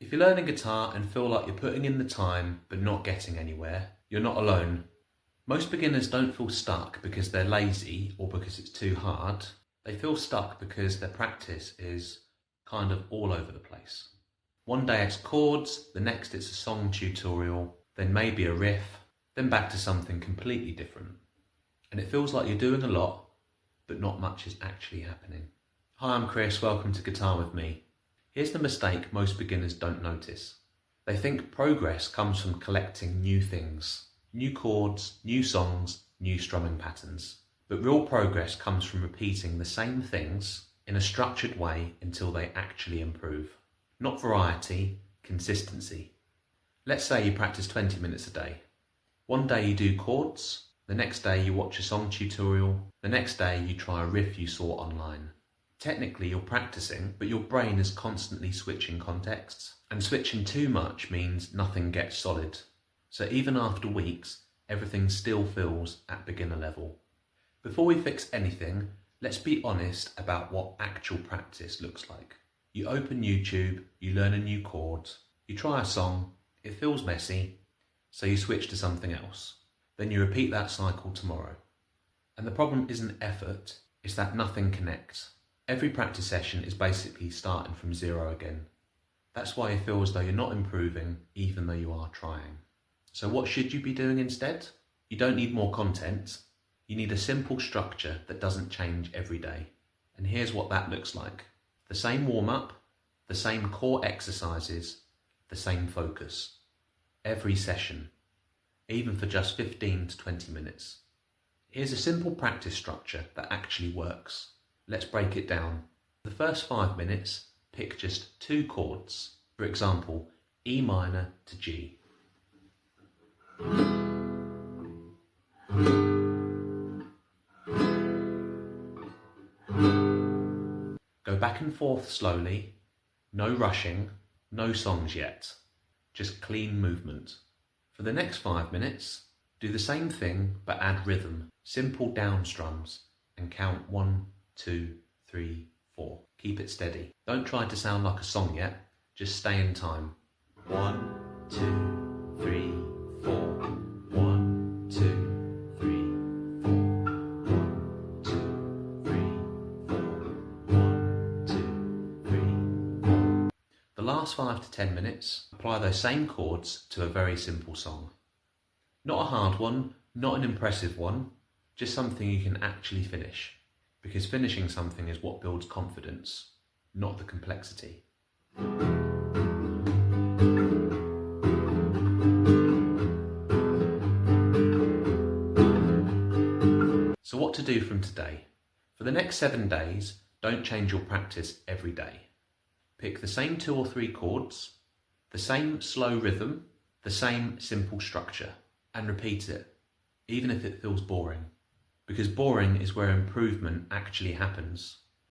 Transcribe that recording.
If you're learning guitar and feel like you're putting in the time but not getting anywhere, you're not alone. Most beginners don't feel stuck because they're lazy or because it's too hard. They feel stuck because their practice is kind of all over the place. One day it's chords, the next it's a song tutorial, then maybe a riff, then back to something completely different. And it feels like you're doing a lot, but not much is actually happening. Hi, I'm Chris, welcome to Guitar With Me. Here's the mistake most beginners don't notice. They think progress comes from collecting new things, new chords, new songs, new strumming patterns. But real progress comes from repeating the same things in a structured way until they actually improve. Not variety, consistency. Let's say you practice 20 minutes a day. One day you do chords, the next day you watch a song tutorial, the next day you try a riff you saw online. Technically you're practicing, but your brain is constantly switching contexts, and switching too much means nothing gets solid. So even after weeks, everything still feels at beginner level. Before we fix anything, let's be honest about what actual practice looks like. You open YouTube, you learn a new chord, you try a song, it feels messy, so you switch to something else. Then you repeat that cycle tomorrow. And the problem isn't effort, it's that nothing connects. Every practice session is basically starting from zero again. That's why you feel as though you're not improving, even though you are trying. So what should you be doing instead? You don't need more content. You need a simple structure that doesn't change every day. And here's what that looks like. The same warm-up, the same core exercises, the same focus. Every session, even for just 15 to 20 minutes. Here's a simple practice structure that actually works. Let's break it down. For the first 5 minutes, pick just 2 chords. For example, E minor to G. Go back and forth slowly, no rushing, no songs yet, just clean movement. For the next 5 minutes, do the same thing but add rhythm, simple downstrums, and count 1, 2, 3, 4. Keep it steady. Don't try to sound like a song yet, just stay in time. 1, 2, 3, 4. 1, 2, 3, 4. 1, 2, 3, 4. 1, 2, 3, 4. The last 5 to 10 minutes, apply those same chords to a very simple song. Not a hard one, not an impressive one, just something you can actually finish. Because finishing something is what builds confidence, not the complexity. So what to do from today? For the next 7 days, don't change your practice every day. Pick the same 2 or 3 chords, the same slow rhythm, the same simple structure, and repeat it, even if it feels boring. Because boring is where improvement actually happens.